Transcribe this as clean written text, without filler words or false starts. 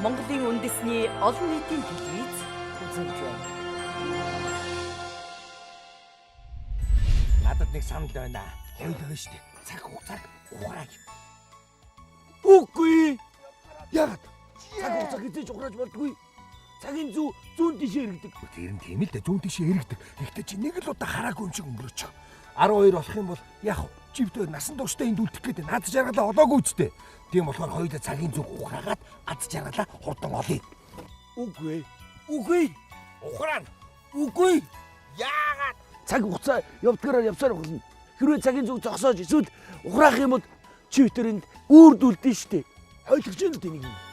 Монголын үндэсний олон нийтийн телевиз үзүүлж байна. Надад нэг санал байна. Хоёулаа штэ. Цаг хугацааг ухрааж. Үгүй. Яг цаг хугацаа хизээж ухрааж болдгүй. Цагийн зүүн тийш эргэдэг. Тэр нь тийм л дээ, зүүн тийш эргэдэг. Гэхдээ чи нэг л удаа хараагүй юм шиг өнгөрөөч. 12 болох юм бол яг живдээ насан туршдаа энд үлдэх гэдэг над жаргалаа олоогүй үсттэй. Тийм болохоор хоёулаа цагийн зүг ухраагаад ад жаргалаа хурдан олъё. Үгүй. Үгүй. Ухраана. Үгүй. Яагаад? Цаг хугацаа явдгаараа явсаар болно. Хэрвээ цагийн зүг зогсоож эсвэл ухраах юм бол чи битэрэнд үүрдүүлдэн штэ. Ойлгож байна уу тэнийг?